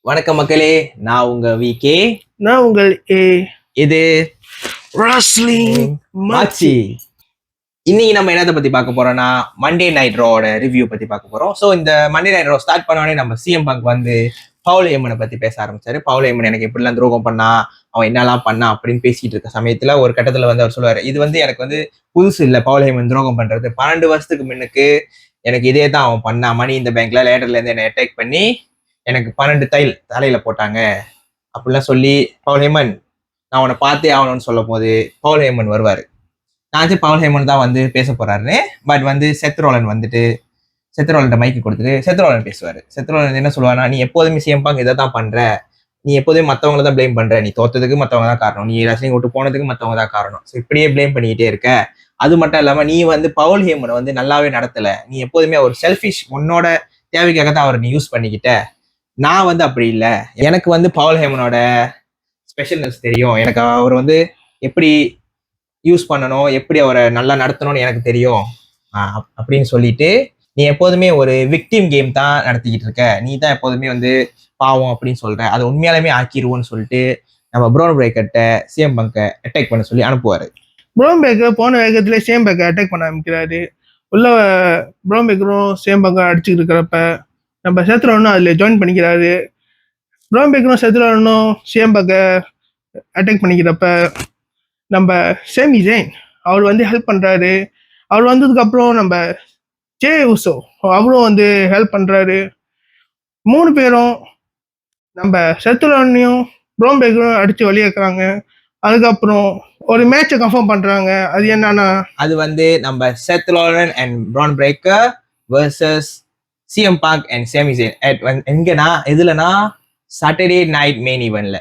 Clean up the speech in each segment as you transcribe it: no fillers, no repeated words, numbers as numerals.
வணக்கம் மக்களே, நான் உங்க விகே. நான் உங்கள் ஏ. இது Wrestling மாச்சி. இன்னைக்கு நம்ம என்னத்தை பத்தி பார்க்க போறோம்னா மண்டே நைட் ரோட ரிவ்யூ பத்தி பார்க்க போறோம். ஸோ இந்த மண்டே நைட் ரோ ஸ்டார்ட் பண்ணோடனே நம்ம சிஎம் பங்க் வந்து பவுல் ஹேமனை பத்தி பேச ஆரம்பிச்சாரு. பவுல் ஹேமன் எனக்கு எப்படிலாம் துரோகம் பண்ணா, அவன் என்னெல்லாம் பண்ணா அப்படின்னு பேசிட்டு இருக்க சமயத்துல ஒரு கட்டத்துல வந்து அவர் சொல்லுவாரு, இது வந்து எனக்கு வந்து புதுசு இல்லை, பவுல் ஹேமன் துரோகம் பண்றது 12 வருஷத்துக்கு முன்னுக்கு எனக்கு இதே தான் அவன் பண்ணா. மணி இந்த பேங்க்ல லேட்டர்ல இருந்து என்னை அட்டாக் பண்ணி எனக்கு 12 தலையில போட்டாங்க அப்படிலாம் சொல்லி பவுல் ஹேமன் நான் அவனை பார்த்தே ஆகணும்னு சொல்லும் போது பவுல் ஹேமன் வருவாரு. நான் பவுல் ஹேமன் தான் வந்து பேச போறாருன்னு. பட் வந்து செத்ரோலன் வந்துட்டு செத்ரோலன் மைக்கு கொடுத்துட்டு செத்ரோலன் பேசுவாரு. செத்ரோலன் என்ன சொல்லுவாருன்னா, நீ எப்போதுமே சிஎம் பங்க் இதை தான் பண்ற, நீ எப்போதுமே மற்றவங்கள தான் பிளேம் பண்ற, நீ தோத்ததுக்கு மற்றவங்க தான் காரணம், நீ ரசிங் விட்டு போனதுக்கு மற்றவங்க தான் காரணம், ஸோ இப்படியே பிளேம் பண்ணிக்கிட்டே இருக்க. அது மட்டும் இல்லாம நீ வந்து பவுல் ஹேமனை வந்து நல்லாவே நடத்தல, நீ எப்போதுமே ஒரு செல்ஃபிஷ் உன்னோட தேவைக்காக தான் அவரை நீ யூஸ் பண்ணிக்கிட்ட. நான் வந்து அப்படி இல்லை, எனக்கு வந்து பவுல் ஹேமனோட ஸ்பெஷல்னஸ் தெரியும், எனக்கு அவர் வந்து எப்படி யூஸ் பண்ணணும், எப்படி அவரை நல்லா நடத்தணும்னு எனக்கு தெரியும் அப்படின்னு சொல்லிட்டு, நீ எப்போதுமே ஒரு விக்டிம் கேம் தான் நடத்திக்கிட்டு இருக்க, நீ தான் எப்போதுமே வந்து பாவம் அப்படின்னு சொல்ற, அதை உண்மையாலுமே ஆக்கிடுவோன்னு சொல்லிட்டு நம்ம ப்ரோன் பிரேக்கர்ட்ட சிஎம் பங்கை அட்டாக் பண்ண சொல்லி அனுப்புவாரு. ப்ரோன் பிரேக்கர் போன வேகத்துல சிஎம் பங்கை அட்டாக் பண்ண ஆரம்பிக்கிறாரு. உள்ள ப்ரோன் பிரேக்கரும் சிஎம் பங்கை அடிச்சுட்டு இருக்கிறப்ப நம்ம சேத்ரோனும் அதுல ஜாயின் பண்ணிக்கிறாரு. ப்ரோன் பிரேக்கரும் சேத்ரோனும் சிஎம் பங்கை அட்டாக் பண்ணிக்கிறப்ப நம்ம சேமி ஜெயின் அவர் வந்து ஹெல்ப் பண்றாரு. அவர் வந்ததுக்கு அப்புறம் நம்ம ஜே உசோ அவரும் வந்து ஹெல்ப் பண்றாரு. 3 பேரும் நம்ம சேத்ரோனையும் ப்ரோன் பிரேக்கரும் அடிச்சு வெளியேக்குறாங்க. அதுக்கப்புறம் ஒரு மேட்சை கன்ஃபார்ம் பண்றாங்க. அது என்னன்னா, அது வந்து நம்ம Seth Rollins and Bron Breakker versus CM Punk and Sami Zayn எங்கன்னா எதுலனா சாட்டர்டே நைட் மெயின் ஈவென்ட்ல.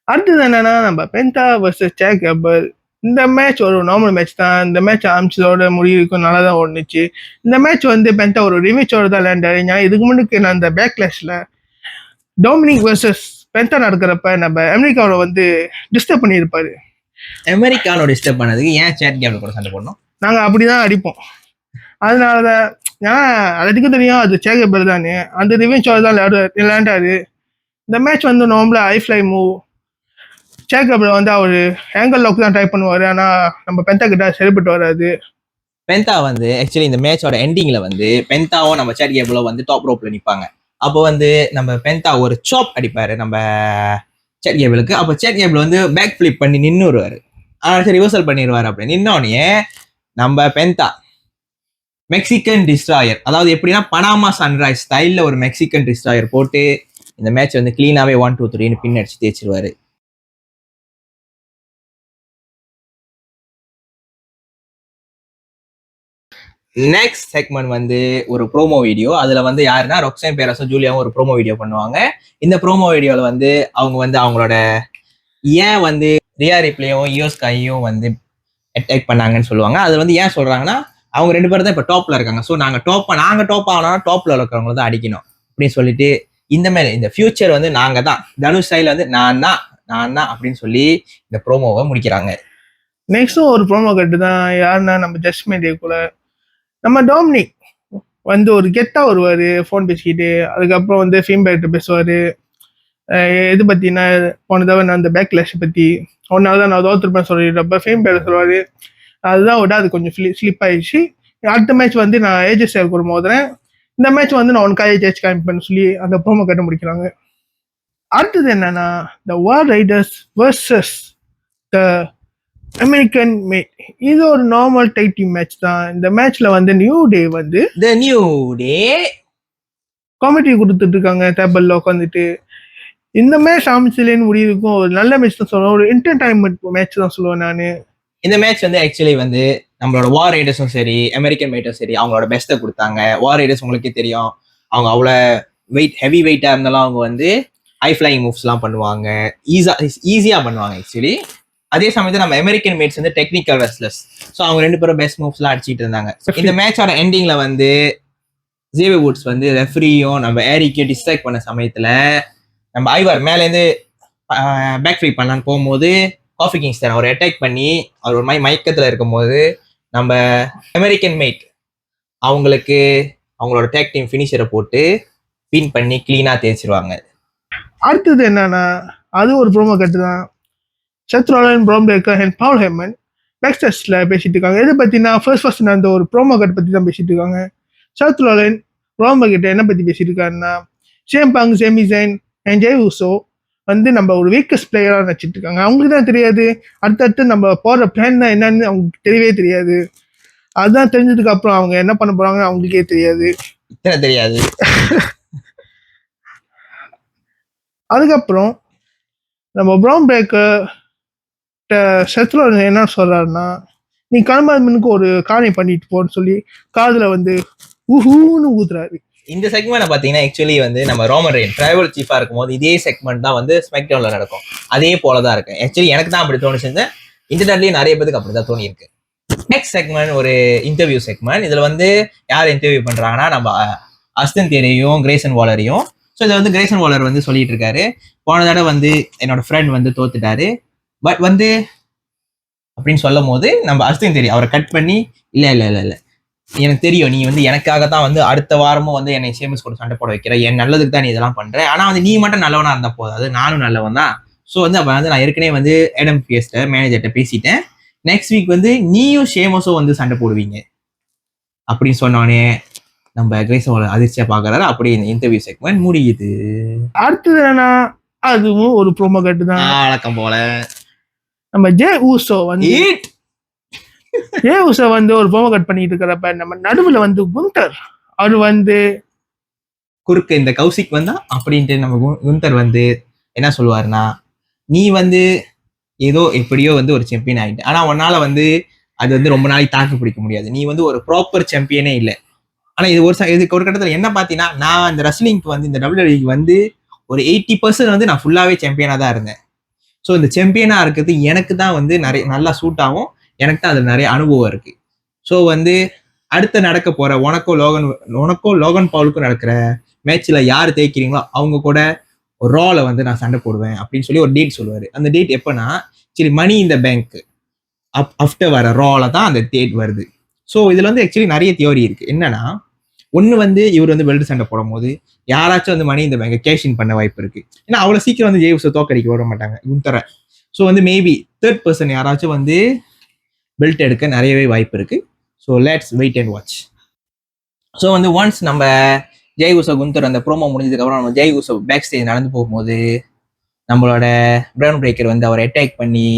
அடுத்தது என்னன்னா நம்ம பென்டா வர்சஸ் சேக் கேபிள். இந்த மேட்ச் ஒரு நார்மல் மேட்ச் தான். இந்த மேட்ச் ஆரம்பிச்சதோட முடிவுக்கும் நல்லா தான் ஓடுனுச்சு. இந்த மேட்ச் வந்து பென்டா ஒரு ரிமிச்சோட தான் லேண்டாரு. நான் இதுக்கு முன்னுக்கு நான் இந்த பேக்லாஷ்ல டொமினிக் வர்சஸ் பென்டா நடக்கிறப்ப நம்ம அமெரிக்காவோட வந்து டிஸ்டர்ப் பண்ணியிருப்பாரு. அமெரிக்கானோட டிஸ்டர்ப் பண்ணதுக்கு ஏன் சேட் கேபிள் கூட சண்டை போடணும்? நாங்கள் அப்படிதான் அடிப்போம். அதனாலதான் ஏன்னா அதுக்கு தெரியும் அது சேக் கேபிள் தானே, அந்த ரிமிச்சோட தான் லேண்டாரு. இந்த மேட்ச் வந்து நார்மலா ஐஃப்ளை மூவ். சேக் கேபிள் வந்து அவர் ஆங்கிள் லாக் தான் ட்ரை பண்ணுவார். ஆனால் நம்ம பென்டா கிட்ட சரிப்பட்டு வராது. பென்டா வந்து ஆக்சுவலி இந்த மேட்சோட எண்டிங்ல வந்து பென்டாவும் நம்ம சேட் கேபிளோ வந்து டாப் ரோப்ல நிற்பாங்க. அப்போ வந்து நம்ம பென்டா ஒரு சாப் அடிப்பாரு நம்ம சேட் கேபிளுக்கு. அப்போ சேட் கேபிள் வந்து பேக் ஃபிளிப் பண்ணி நின்று வருவாரு. சரி ரிவர்சல் பண்ணிடுவார். அப்படி நின்னோடனே நம்ம பென்டா மெக்சிகன் டிஸ்ட்ராயர், அதாவது எப்படின்னா பனாமா சன்ரைஸ் ஸ்டைல்ல ஒரு மெக்சிகன் டிஸ்ட்ராயர் போட்டு இந்த மேட்ச் வந்து கிளீனாவே 1 2 3ன்னு பின் அடிச்சு தேய்ச்சிருவாரு. நெக்ஸ்ட் செக்மெண்ட் வந்து ஒரு ப்ரோமோ வீடியோ. அதுல வந்து யாருன்னா ரொக்ஸைன் பேரஸும் ஜூலியாவும் ஒரு ப்ரோமோ வீடியோ பண்ணுவாங்க. இந்த ப்ரோமோ வீடியோல வந்து அவங்க வந்து அவங்களோட ஏன் வந்து ரியா ரிப்ளேயும் யோஸ்காயும் வந்து அட்டாக் பண்ணாங்கன்னு சொல்லுவாங்க. அது வந்து ஏன் சொல்றாங்கன்னா, அவங்க 2 பேரும் தான் இப்போ டாப்ல இருக்காங்க. ஸோ நாங்க டாப் ஆகணும்னா டாப்ல இருக்கிறவங்கள தான் அடிக்கணும் அப்படின்னு சொல்லிட்டு, இந்த மாதிரி இந்த ஃபியூச்சர் வந்து நாங்க தான், தனுஷ் ஸ்டைல வந்து நான் தான் அப்படின்னு சொல்லி இந்த ப்ரோமோவை முடிக்கிறாங்க. நெக்ஸ்டும் ஒரு ப்ரோமோ கட்டு தான். யாருன்னா நம்ம ஜஸ்ட்மெண்ட் கூட நம்ம டொமினிக் வந்து ஒரு கெத்தா வருவார் ஃபோன் பேசிக்கிட்டு. அதுக்கப்புறம் வந்து ஃபீம்பேக்ட்ட பேசுவார். இது பற்றினா போன தடவை நான் அந்த பேக்லாஷ் பற்றி ஒன்றாவது தான் நான் தோத்துருப்பேன் சொல்லிடுறப்ப ஃபீம்பேக்ட் சொல்லுவார். அதுதான் விட அது கொஞ்சம் ஸ்லிப் ஆயிடுச்சு. அடுத்த மேட்ச் வந்து நான் ஏஜஸ் சேருக்கு ஒரு மோதுறேன், இந்த மேட்ச் வந்து நான் உனக்காக ஜெயிச்சு காமிப்பேன்னு சொல்லி அந்த ப்ரோமோ கட்ட முடிக்கிறாங்க. அடுத்தது என்னன்னா the War Raiders versus the American Made. இது ஒரு நார்மல் டைட்டி மேட்ச் தான். இந்த மேட்ச்ல வந்து நியூ டே வந்து காமெடி கொடுத்துட்டு இருக்காங்க டேபிள்ல உட்காந்துட்டு. இந்த மேட்ச் ஆரம்பிச்சுலேன்னு முடிவுக்கும் ஒரு நல்ல மேட்ச் தான் சொல்லுவேன், ஒரு என்டர்டைன்மெண்ட் மேட்ச் தான் சொல்லுவேன் நான். இந்த மேட்ச் வந்து ஆக்சுவலி வந்து நம்மளோட வார் ரைடர்ஸும் சரி எமெரிக்கன் மேட்டும் சரி அவங்களோட பெஸ்ட்டை கொடுத்தாங்க. வார் ரைடர்ஸ் உங்களுக்கே தெரியும், அவங்க அவ்வளோ ஹெவி வெயிட்டா இருந்தாலும் அவங்க வந்து ஹை ஃபிளைங் மூவ்ஸ்லாம் பண்ணுவாங்க, ஈஸியா பண்ணுவாங்க ஆக்சுவலி. அதே சமயத்தில் நம்ம அமெரிக்கன் மேட்ஸ் வந்து டெக்னிக்கல் ரெஸ்லர்ஸ். ஸோ அவங்க 2 பேரும் பெஸ்ட் மூவ்ஸ்லாம் அடிச்சிட்டு இருந்தாங்க. இந்த மேட்சோட எண்டிங்ல வந்து ஜேவி வுட்ஸ் வந்து ரெஃப்ரியும் நம்ம ஏரிக்கையும் டிஸ்ட்ராக்ட் பண்ண சமயத்துல நம்ம ஐவர் மேலேருந்து பேக் ஃபிளிப் பண்ணலான்னு போகும்போது காஃபி கிங்ஸ்டன் அவர் அட்டாக் பண்ணி அவர் ஒரு மயக்கத்தில் இருக்கும்போது நம்ம அமெரிக்கன் மேட் அவங்களுக்கு அவங்களோட டேக் டீம் ஃபினிஷரை போட்டு பின் பண்ணி கிளீனாக தேய்ச்சிருவாங்க. அடுத்தது என்னன்னா அது ஒரு ப்ரோமோ கட்டு தான். Seth Rollins, Bron Breakker and Paul Heyman back ஸ்டேஜ்ல பேசிட்டு இருக்காங்க. எதை பத்தினா ஃபர்ஸ்ட் அந்த ஒரு ப்ரோமோ கட் பத்தி தான் பேசிட்டு இருக்காங்க. செத் ரோலன் ப்ரான் பிரேக்கர் என்ன பத்தி பேசிட்டு இருக்காருன்னா, CM Punk, Sami Zayn and Jey Uso வந்து நம்ம ஒரு வீக்கஸ்ட் பிளேயரா நினைச்சிட்டு இருக்காங்க. அவங்களுக்கு தான் தெரியாது அடுத்தடுத்து நம்ம போற பிளான் தான் என்னன்னு அவங்களுக்கு தெரியவே தெரியாது. அதுதான் தெரிஞ்சதுக்கு அப்புறம் அவங்க என்ன பண்ண போறாங்கன்னு அவங்களுக்கே தெரியாது. தெரியாது. அதுக்கப்புறம் நம்ம ப்ரௌன் பிரேக்கர் செத்ரோ என்ன சொல்றாருன்னா, நீ கல்மான்மனுக்கு ஒரு காரியம் பண்ணிட்டு போன்னு சொல்லி காதுல வந்து ஊஹூன்னு ஊதுறாரு. இந்த செக்மெண்ட் பாத்தீங்கன்னா ஆக்சுவலி வந்து நம்ம ரோமன் ரெயின் டிரைவல் சீஃபா இருக்கும்போது இதே செக்மெண்ட் தான் வந்து ஸ்மெக் டவுன்ல நடக்கும். அதே போலதான் இருக்கு. ஆக்சுவலி எனக்கு தான் அப்படி தோணுச்சு. இன்டர்நெட்லயும் நிறைய பேருக்கு அப்படிதான் தோணி இருக்கு. நெக்ஸ்ட் செக்மெண்ட் ஒரு இன்டர்வியூ செக்மெண்ட். இதுல வந்து யார் இன்டர்வியூ பண்றாங்கன்னா நம்ம அஸ்டன் தியரியையும் கிரேசன் வாலரையும். ஸோ இதை வந்து கிரேசன் வாலர் வந்து சொல்லிட்டு இருக்காரு, போன தடவை வந்து என்னோட ஃப்ரெண்ட் வந்து தோத்துட்டாரு, பட் வந்து அப்படின்னு சொல்லும் போது நம்ம அஸ்டன் தியரி அவரை கட் பண்ணி இல்ல எனக்கு தெரியும் நீ வந்து எனக்காக தான் வந்து அடுத்த வாரமும் வந்து என்னை சேமஸ் கூட சண்டை போட வைக்கிற, என் நல்லதுக்கு தான் நீ இதெல்லாம் பண்ற, ஆனா வந்து நீ மட்டும் நல்லவனா இருந்தா போதாது, நானும் நல்லவன் தான். ஸோ வந்து அப்ப வந்து நான் ஏற்கனவே வந்து ஏடம் பிஎஸ்ட மேனேஜர்கிட்ட பேசிட்டேன், நெக்ஸ்ட் வீக் வந்து நீயும் ஷேமஸும் வந்து சண்டை போடுவீங்க அப்படின்னு சொன்னோடனே நம்ம கிரேசன் அதிர்ச்சியா பாக்குறாரு. அப்படி இந்த இன்டர்வியூ செக்மெண்ட் முடியுது. அடுத்தது என்னன்னா அதுவும் ஒரு ப்ரோமோ கட்டு தான். வழக்கம் போல நம்ம ஜே ஊசோ வந்து ஒரு ப்ரோமோ கட் பண்ணிட்டு இருக்கிறப்ப நம்ம நடுவுல வந்து குந்தர் அவர் வந்து குறுக்க இந்த கௌசிக் வந்தா அப்படின்ட்டு நம்ம குந்தர் வந்து என்ன சொல்லுவாருன்னா, நீ வந்து ஏதோ எப்படியோ வந்து ஒரு சாம்பியன் ஆயிட்டு, ஆனா உன்னால வந்து அது வந்து ரொம்ப நாளைக்கு தாக்கு பிடிக்க முடியாது, நீ வந்து ஒரு ப்ராப்பர் சாம்பியனே இல்லை. ஆனா இதுக்கு ஒரு கட்டத்துல என்ன பாத்தீங்கன்னா, நான் இந்த ரெஸ்லிங்க்கு வந்து இந்த டபிள்யூடபிள்யூக்கு வந்து ஒரு 80% வந்து நான் ஃபுல்லாவே சாம்பியனா தான் இருந்தேன். ஸோ இந்த சாம்பியனா இருக்கிறது எனக்கு தான் வந்து நிறைய நல்லா சூட் ஆகும், எனக்கு தான் அதுல நிறைய அனுபவம் இருக்கு. ஸோ வந்து அடுத்து நடக்க போற உனக்கோ லோகன் பவுலுக்கும் நடக்கிற மேட்ச்ல யார் தேய்க்கிறீங்களோ அவங்க கூட ஒரு ரால வந்து நான் சண்டை போடுவேன் அப்படின்னு சொல்லி ஒரு டேட் சொல்லுவாரு. அந்த டேட் எப்பன்னா சரி மணி இந்த பேங்க் ஆஃப்டர் வர ரால தான் அந்த டேட் வருது. ஸோ இதுல வந்து ஆக்சுவலி நிறைய தியோரி இருக்கு. என்னன்னா, ஒன்னு வந்து இவர் வந்து பெல்ட் சண்டை போடும் போது யாராச்சும் வந்து மணி இந்த பேங்க் கேஷின் பண்ண வாய்ப்பு இருக்கு. ஏன்னா அவ்வளவு சீக்கிரம் வந்து ஜேவுஸை தோக்கடிக்க வர மாட்டாங்க குந்தரை. ஸோ வந்து மேபி தேர்ட் பர்சன் யாராச்சும் வந்து பெல்ட் எடுக்க நிறையவே வாய்ப்பு இருக்கு. So let's wait and watch. So வந்து ஒன்ஸ் நம்ம ஜெய் உசோ குந்தர் அந்த ப்ரோமோ முடிஞ்சதுக்கு அப்புறம் நம்ம ஜெய் உசோ பேக் ஸ்டேஜ் நடந்து போகும்போது நம்மளோட பிரவுன் பிரேக்கர் வந்து அவரை அட்டாக் பண்ணி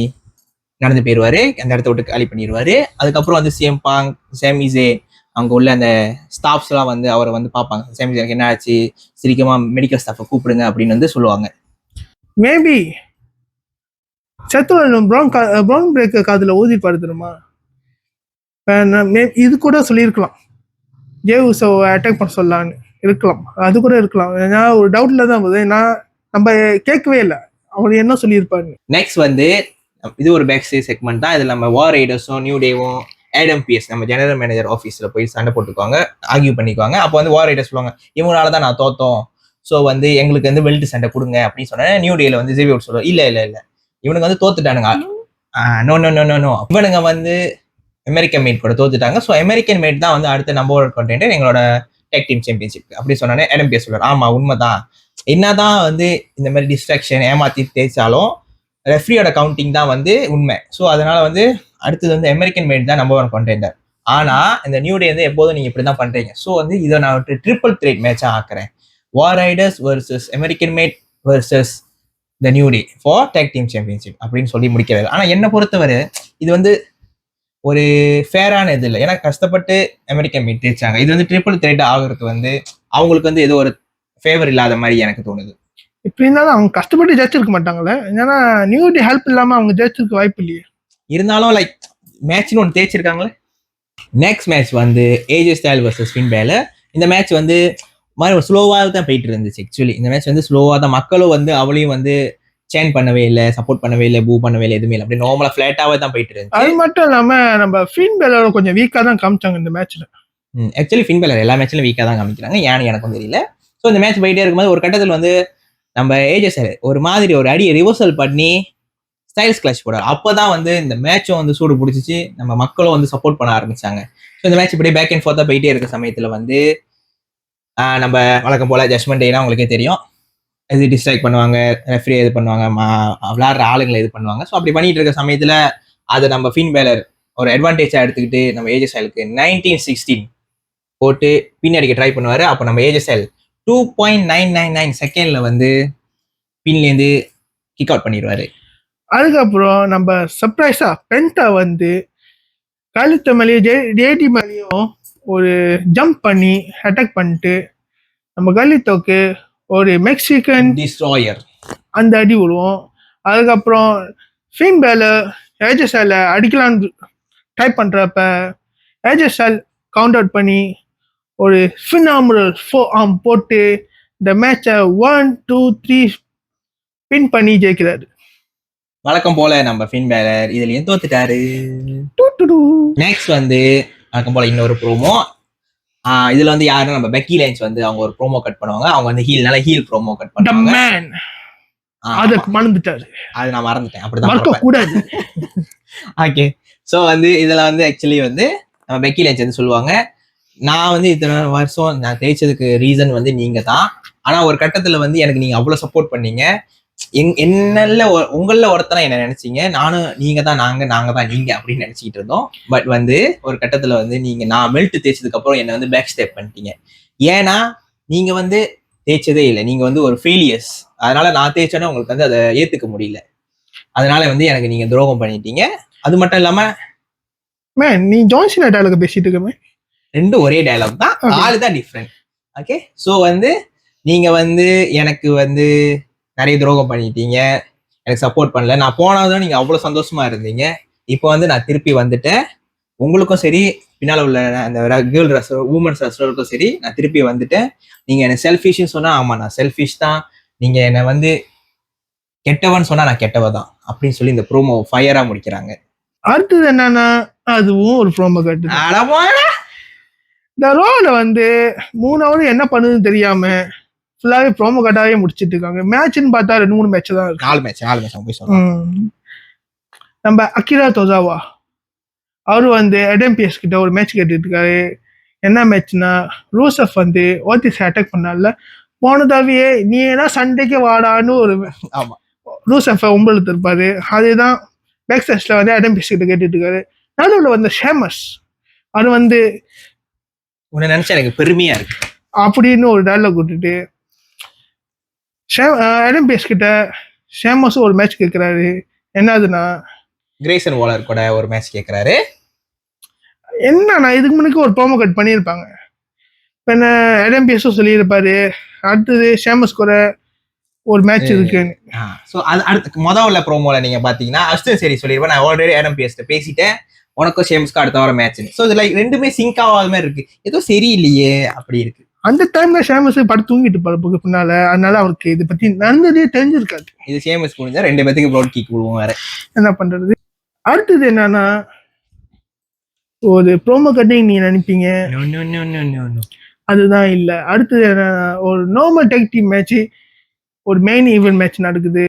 நடந்து போயிடுவாரு, அந்த இடத்த விட்டு காலி பண்ணிடுவாரு. அதுக்கப்புறம் வந்து சிஎம் பாங், சேமிசே அங்க உள்ள அந்த ஸ்டாஃப்ஸ் எல்லாம் வந்து அவரை வந்து பார்ப்பாங்க. சேமிசே எனக்கு என்ன ஆச்சு, சீக்கிரமா மெடிக்கல் ஸ்டாஃபை கூப்பிடுங்க அப்படின்னு வந்து சொல்லுவாங்க. மேபி பிரவுன் பிரேக்கர் காதுல ஊதி படுத்துருமா, இது கூட சொல்லியிருக்கலாம், ஜே உசோ அட்டாக் பண்ண சொல்லலான்னு இருக்கலாம், அது கூட இருக்கலாம். ஏன்னா ஒரு டவுட்ல தான் போகுது, நான் நம்ம கேட்கவே இல்லை அவர் என்ன சொல்லியிருப்பாரு. நெக்ஸ்ட் வந்து இது ஒரு பேக் ஸ்டேஜ் செக்மெண்ட் தான். இதுல நம்ம வார் ரைடர்ஸும் நியூ டேவும் ஏடம் பிஎஸ் நம்ம ஜெனரல் மேனேஜர் ஆஃபீஸ்ல போய் சண்டை போட்டுக்குவாங்க, ஆர்கியூ பண்ணிக்குவாங்க. அப்போ வந்து வார் ரைடர்ஸ் சொல்லுவாங்க, இவங்களால தான் நான் தோத்தோம், ஸோ வந்து எங்களுக்கு வந்து பெல்ட் சண்டை கொடுங்க அப்படின்னு சொன்னேன். நியூ டேல வந்து ஜேவியர் சொல்லுவோம், இல்ல இவனுங்க வந்து தோத்துட்டானுங்க, நோ இவனுங்க வந்து அமெரிக்கன் மேட் கூட தோத்துட்டாங்க, ஸோ அமெரிக்கன் மேட் தான் வந்து அடுத்த நம்பர் ஒன் கண்டென்ட் எங்களோட டேக் டீம் சாம்பியன்ஷிப் அப்படி சொன்னானே. ஏடம் பிஎஸ் சொல்றாரு, ஆமா உண்மைதான், என்னதான் வந்து இந்த மாதிரி டிஸ்ட்ராக்ஷன் ஏமாத்தி தேய்ச்சாலும் ரெஃப்ரியோட கவுண்டிங் தான் வந்து உண்மை. ஸோ அதனால வந்து அடுத்தது வந்து அமெரிக்கன் மேட் தான் நம்பர் ஒன் கண்டெண்டர். ஆனா இந்த நியூ டே வந்து எப்போதும் நீங்க இப்படிதான் பண்றீங்க, ஸோ வந்து இதை நான் ட்ரிபிள் த்ரெட் மேட்சா ஆக்குறேன், War Raiders versus American Made versus the New Day for tag team championship அப்படின்னு சொல்லி முடிக்கிறாரு. ஆனா என்னை பொறுத்தவரை இது வந்து ஒரு ஃபேரான இது இல்லை, ஏன்னா கஷ்டப்பட்டு அமெரிக்கன் மேட் தேய்ச்சாங்க. இது வந்து ட்ரிபிள் த்ரெட் ஆகுறது வந்து அவங்களுக்கு வந்து ஏதோ ஒரு ஃபேவர் இல்லாத மாதிரி எனக்கு தோணுது. இப்படி இருந்தாலும் அவங்க கஷ்டப்பட்டு ஜெயிச்சிருக்க மாட்டாங்களே, ஏன்னா நியூ டே ஹெல்ப் இல்லாம அவங்க ஜெயிச்சிருக்க வாய்ப்பு இல்லையே. இருந்தாலும் லைக் மேட்ச்னு ஒன்று தேய்ச்சிருக்காங்களே. நெக்ஸ்ட் மேட்ச் வந்து AJ Style versus Finn Balor. இந்த மேட்ச் வந்து மாதிரி ஸ்லோவாக தான் போயிட்டு இருந்துச்சு. ஆக்சுவலி இந்த மேட்ச் வந்து ஸ்லோவாக தான், மக்களும் வந்து அவளையும் வந்து சேன் பண்ணவே இல்லை, சப்போர்ட் பண்ணவே இல்லை, பூ பண்ணவே இல்லை, எதுவுமே இல்லை, அப்படி நார்மலா ஃபிளாட்டாவே தான் போயிட்டு இருந்துச்சு. அது மட்டும் இல்லாம நம்ம ஃபின் பேலர் கொஞ்சம் வீக்கா தான் காமிச்சாங்க இந்த மேட்ச்ல. ஆக்சுவலி ஃபின் பேலர் எல்லா மேட்ச்லயும் வீக்கா தான் காமிக்கிறாங்க, ஏன்னு எனக்கும் தெரியல. ஸோ இந்த மேட்ச் போயிட்டே இருக்கும்போது ஒரு கட்டத்தில் வந்து நம்ம ஏஜே ஸ்டைல் ஒரு மாதிரி ஒரு அடியை ரிவர்சல் பண்ணி ஸ்டைல்ஸ் கிளாஷ் போடாரு. அப்போதான் வந்து இந்த மேட்சும் வந்து சூடு பிடிச்சிச்சு, நம்ம மக்களும் வந்து சப்போர்ட் பண்ண ஆரம்பிச்சாங்க. ஸோ இந்த மேட்ச் இப்படியே பேக் அண்ட் ஃபோர்த்தா போயிட்டே இருக்க சமயத்தில் வந்து நம்ம வழக்கம் போல ஜட்மெண்ட் டேனா உங்களுக்கே தெரியும், இது டிஸ்ட்ராக்ட் பண்ணுவாங்க, ரெஃப்ரி இது பண்ணுவாங்க, விளையாடுற ஆளுங்களை இது பண்ணுவாங்க. ஸோ அப்படி பண்ணிட்டு இருக்க சமயத்தில் அதை நம்ம ஃபின் பேலர் ஒரு அட்வான்டேஜாக எடுத்துக்கிட்டு நம்ம ஏஜஸ்எலுக்கு 1916 போட்டு பின் அடிக்க ட்ரை பண்ணுவார். அப்போ நம்ம ஏஜஸ்எல் 2.999 செகண்டில் வந்து பின்லேருந்து கிக் அவுட் பண்ணிடுவாரு. அதுக்கப்புறம் நம்ம சர்ப்ரைஸா பென்டா வந்து கழுத்து மேலேயும் ஜேடி மேலேயும் ஒரு ஜம்ப் பண்ணி அட்டாக் பண்ணிட்டு நம்ம கலித்தோக்கு ஒரு மெக்சிகன் டிஸ்ட்ராயர் அந்த அடி விடுவோம். அதுக்கப்புறம் ஃபின் பேலர் ஏஜஸ்எல் அடிக்கலான்னு ட்ரை பண்ணுறப்ப ஏஜஸ்எல் கவுண்ட் அவுட் பண்ணி ஒரு ஃபினாமினல் 4 ஆர்ம் போட்டு இந்த மேட்சை 1, 2, 3 பின் பண்ணி ஜெயிக்கிறாரு. வழக்கம் போல நம்ம ஃபின் பேலர் இதுலயும் தோத்துட்டாரு. நெக்ஸ்ட் வந்து வழக்கம் போல இன்னொரு ப்ரோமோ. இதுல வந்து யாருன்னா நம்ம பெக்கி லைன்ஸ் வந்து அவங்க ஒரு ப்ரோமோ கட் பண்ணுவாங்க. அவங்க வந்து ஹீல் ப்ரோமோ கட் பண்ணுவாங்க. அதுக்கு மறந்துட்டாரு, அது நான் மறந்துட்டேன். அப்படிதான் மறக்க கூடாது. ஓகே, ஸோ வந்து இதுல வந்து ஆக்சுவலி வந்து நம்ம பெக்கி லைன்ஸ் வந்து சொல்லுவாங்க, நான் வந்து இத்தனை வருஷம் நான் தேய்ச்சதுக்கு ரீசன் வந்து நீங்க தான். ஆனா ஒரு கட்டத்துல வந்து எனக்கு நீங்க அவ்வளவு சப்போர்ட் பண்ணீங்க, என்னல உங்கள ஒருத்தனா என்ன நினைச்சீங்க, நானும் நீங்க தான் நாங்க தான் நீங்க அப்படின்னு நினைச்சிட்டு இருந்தோம். பட் வந்து ஒரு கட்டத்துல வந்து நீங்க நான் மெல்ட் தேய்ச்சதுக்கு அப்புறம் என்ன வந்து பேக் ஸ்டெப் பண்ணிட்டீங்க. ஏன்னா நீங்க வந்து தேய்ச்சதே இல்லை, நீங்க வந்து ஒரு ஃபெயிலியர்ஸ். அதனால நான் தேய்ச்சோன்னா உங்களுக்கு வந்து அதை ஏத்துக்க முடியல. அதனால வந்து எனக்கு நீங்க துரோகம் பண்ணிட்டீங்க. அது மட்டும் இல்லாம நீ ஜான்சன் டயலாக் பேசிட்டு இருக்கமே, ரெண்டும் ஒரே டயலாக் தான், ஆளு தான் டிஃப்ரெண்ட். ஓகே, ஸோ வந்து நீங்க வந்து எனக்கு வந்து நிறைய துரோகம் பண்ணிட்டீங்க, எனக்கு சப்போர்ட் பண்ணல. நான் போனதும் நீங்க அவ்வளவு சந்தோஷமா இருந்தீங்க. இப்போ வந்து நான் திருப்பி வந்துட்டேன். உங்களுக்கும் சரி, பின்னால உள்ள அந்த கேர்ள் ரெஸ்லர், உமன்ஸ் ரெஸ்லருக்கும் சரி, நான் திருப்பி வந்துட்டேன். நீங்க என்ன செல்ஃபிஷ்னு சொன்னா ஆமா நான் செல்ஃபிஷ் தான், நீங்க என்ன வந்து கெட்டவன் சொன்னா நான் கெட்டவ தான் அப்படின்னு சொல்லி இந்த ப்ரோமோ ஃபயரா முடிக்கிறாங்க. அடுத்தது என்னன்னா அதுவும் ஒரு ப்ரோமோ கட்டு. இந்த ரோல வந்து 3 ஹவர் என்ன பண்ணுதுன்னு தெரியாம ஃபுல்லாவே ப்ரோமோ கட்டாவே முடிச்சிட்டு இருக்காங்க. மேட்ச்னு பார்த்தா 2-3 மேட்ச் தான் இருக்கு. 4 மேட்ச். நம்ம அகிரா தொசாவா அவரு வந்து எடம்பிஎஸ் கிட்ட ஒரு மேட்ச் கேட்டுட்டு இருக்காரு. என்ன மேட்ச்னா, ரூசப் வந்து ஓத்திஸ் அட்டாக் பண்ணால போனதாவே நீ ஏன்னா சண்டைக்கு வாடான்னு ஒரு ரூசப் உம்பளுத்து இருப்பாரு. அதுதான் பேக் ஸ்டேஜ்ல வந்து எடம்பிஎஸ் கிட்ட கேட்டுட்டு இருக்காரு. நடுவில் வந்து ஷேமஸ் அது வந்து உன்னை நினைச்சா எனக்கு பெருமையா இருக்கு அப்படின்னு ஒரு டயலாக் விட்டுட்டு எடம்பிஎஸ் கிட்ட ஷேமஸும் ஒரு மேட்ச் கேட்கிறாரு. என்னதுன்னா கிரேசன் வாலர் கூட ஒரு மேட்ச் கேட்கிறாரு. என்னன்னா இதுக்கு முன்னாடி ஒரு ப்ரோமோ கட் பண்ணியிருப்பாங்க. இப்போ என்ன எடம்பிஎஸும் சொல்லியிருப்பாரு அடுத்தது ஷேமஸ் கூட ஒரு மேட்ச் இருக்குன்னு. ஸோ அது அடுத்து முதல்ல ப்ரோமோல நீங்க பாத்தீங்கன்னா அஸ்டன் சரி சொல்லியிருப்பேன், நான் ஆல்ரெடி எடம்பிஎஸ் பேசிட்டேன், உனக்கும் ஷேம்ஸ்க்கு அடுத்த வாரம் மேட்ச். ஸோ இதுல ரெண்டுமே சிங்க் ஆகாத மாதிரி இருக்கு, ஏதோ சரியில்லையே அப்படி இருக்கு. அந்த டைம்ல ஷேமஸ் படம் தூங்கிட்டு பழப்புக்கு பின்னால, அதனால அவருக்கு இதை பத்தி நடந்ததே தெரிஞ்சிருக்காது. இது ஷேமஸ் புரிஞ்சா 2 பேத்துக்கு ப்ரோட் கிக் விடுவோம், வேற என்ன பண்றது. அடுத்தது என்னன்னா ஒரு ப்ரோமோ கட்டிங் நீங்க நினைப்பீங்க, அதுதான் இல்ல. அடுத்தது என்னன்னா ஒரு நார்மல் டேக் டீம் மேட்ச், ஒரு மெயின் ஈவென்ட் மேட்ச் நடக்குது.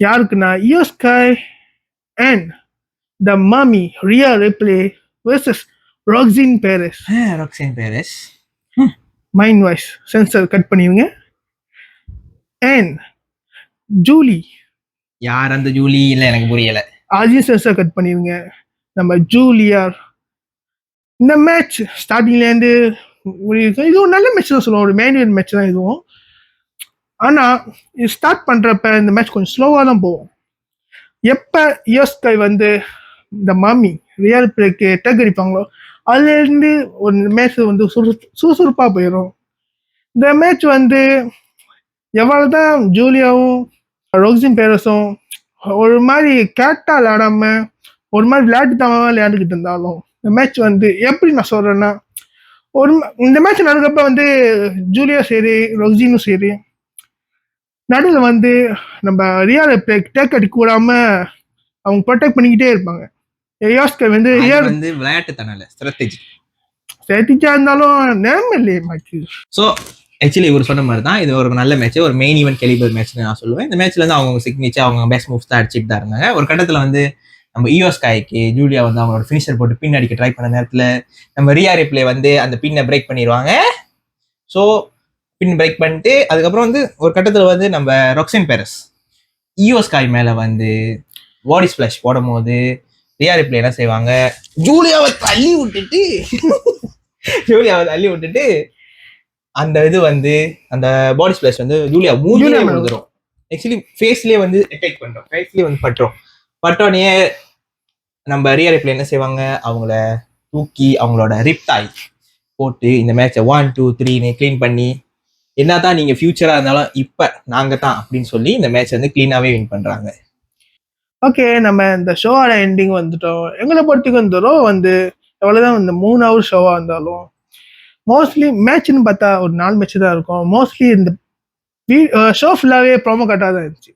யாருக்குன்னா Iyo Sky and the Mami Rhea Ripley versus Roxanne Perez. Mind voice censor cut பண்ணிடுங்க. அண்ட் ஜூலி, யார் அந்த ஜூலி? இல்ல எனக்கு புரியல. அதையும் சென்சர் கட் பண்ணிடுங்க. நம்ம ஜூலியார் இந்த மேட்ச் ஸ்டார்டிங்ல இருந்து இது ஒரு நல்ல மேட்ச் தான் சொல்லுவோம், ஒரு மெயின் ஈவென்ட் மேட்ச் தான் இதுவும். ஆனா இது ஸ்டார்ட் பண்றப்ப இந்த மேட்ச் கொஞ்சம் ஸ்லோவா தான் போகும். எப்ப யோஸ்கை வந்து இந்த மாமி ரியல் பிளேக்கு டக் அடிப்பாங்களோ அதுல இருந்து ஒரு மேட்ச் வந்து சுறுசுறுப்பா போயிடும். இந்த மேட்ச் வந்து எவ்வளவுதான் ஜூலியாவும் ராக்ஸின் பேரஸும் ஒரு மாதிரி கேட்டா விளையாடாம ஒரு மாதிரி விளையாட்டுத்தனமா விளையாண்டுக்கிட்டு இருந்தாலும், இந்த மேட்ச் வந்து எப்படி நான் சொல்றேன்னா, இந்த மேட்ச் நடக்கிறப்ப வந்து ஜூலியா சரி ராக்ஸினும் சரி நடுவில் வந்து நம்ம ரியால் டேக் அடிக்க கூடாம அவங்க ப்ரொடெக்ட் பண்ணிக்கிட்டே இருப்பாங்க. வந்து விளையாட்டுத்தனால ஸ்ட்ராட்டஜியா இருந்தாலும் நேரம் இல்லையே மேட்ச். ஸோ ஆக்சுவலி இவர் சொன்ன மாதிரி தான் இது ஒரு நல்ல மேட்ச், ஒரு மெயின் ஈவென்ட் கேலிபர் மேட்ச்னு நான் சொல்லுவேன். இந்த மேட்ச்ல வந்து அவங்க சிக்னேச்சர், அவங்க பெஸ்ட் மூவ்ஸ் தான் அடிச்சுட்டு தான் இருந்தாங்க. ஒரு கட்டத்தில் வந்து நம்ம இயோஸ்காய்க்கு ஜூலியா வந்து அவங்களோட ஃபினிஷர் போட்டு பின் அடிக்க ட்ரை பண்ண நேரத்தில் நம்ம ரியா ரிப்ளே வந்து அந்த பின்னை பிரேக் பண்ணிடுவாங்க. ஸோ பின் பிரேக் பண்ணிட்டு அதுக்கப்புறம் வந்து ஒரு கட்டத்துல வந்து நம்ம ரொக்ஸின் பெரஸ் ஈயோ ஸ்காய் மேல வந்து பாடி ஸ்பிளாஷ் போடும் போது ரியா ரிப்ளே என்ன செய்வாங்க, ஜூலியாவை தள்ளி விட்டுட்டு அந்த இது வந்து அந்த பாடி ஸ்பிளாஷ் வந்து ஜூலியா மூஞ்சிலே விழுந்துரும். ஆக்சுவலி ஃபேஸ்லயே வந்து அட்டாக் பண்றோம், ஃபேஸ்லயே வந்து பட்டோடனே நம்ம ரியா ரிப்ளே என்ன செய்வாங்க, அவங்கள தூக்கி அவங்களோட ரிப்டாய் போட்டு இந்த மேட்சை 1 2 3 கிளீன் பண்ணி என்னதான் நீங்க ஃபியூச்சரா இருந்தாலும் இப்ப நாங்க தான் அப்படின்னு சொல்லி இந்த மேட்ச் வந்து கிளீனாவே வின் பண்றாங்க. ஓகே, நம்ம இந்த ஷோவோட எண்டிங் வந்துட்டோம். எங்களை பொறுத்துக்கு இந்த ரோ வந்து எவ்வளவுதான் இந்த 3 ஹவர் ஷோவா இருந்தாலும் மோஸ்ட்லி மேட்ச்னு பார்த்தா ஒரு 4 மேட்ச் தான் இருக்கும். மோஸ்ட்லி இந்த ஷோ ஃபுல்லாவே ப்ரோமோ கட்டாக தான் இருந்துச்சு.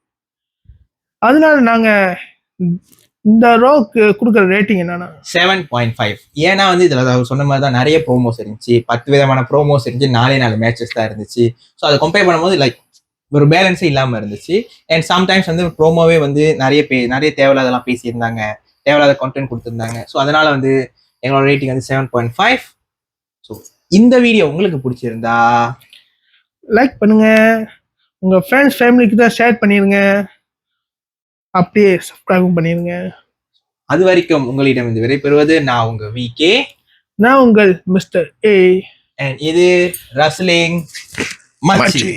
அதனால நாங்க இந்த ரோக்கு கொடுக்குற ரேட்டிங் என்னன்னா 7.5. ஏன்னா வந்து இதுல சொன்ன மாதிரி தான் நிறைய ப்ரோமோஸ் இருந்துச்சு, 10 விதமான ப்ரோமோஸ் இருந்துச்சு, 4 மேட்சஸ் தான் இருந்துச்சு. ஸோ அதை கம்பேர் பண்ணும்போது லைக் ஒரு பேலன்ஸே இல்லாம இருந்துச்சு. அண்ட் சம்டைம்ஸ் வந்து ப்ரோமோவே வந்து நிறைய தேவையில்லாதெல்லாம் பேசியிருந்தாங்க, தேவையில்லாத கண்டென்ட் கொடுத்துருந்தாங்க. ஸோ அதனால வந்து எங்களோட ரேட்டிங் வந்து 7.5. ஸோ இந்த வீடியோ உங்களுக்கு பிடிச்சிருந்தா லைக் பண்ணுங்க, உங்க ஃப்ரெண்ட்ஸ் ஃபேமிலிக்கு தான் ஷேர் பண்ணிருங்க, அப்படியே சப்ஸ்கிரைபும் பண்ணிருங்க. அது வரைக்கும் உங்களிடம் இருந்து விடைபெறுவது நான் உங்க VK, நான் உங்கள் மிஸ்டர் A, அண்ட் இது ரஸ்லிங் மச்சி.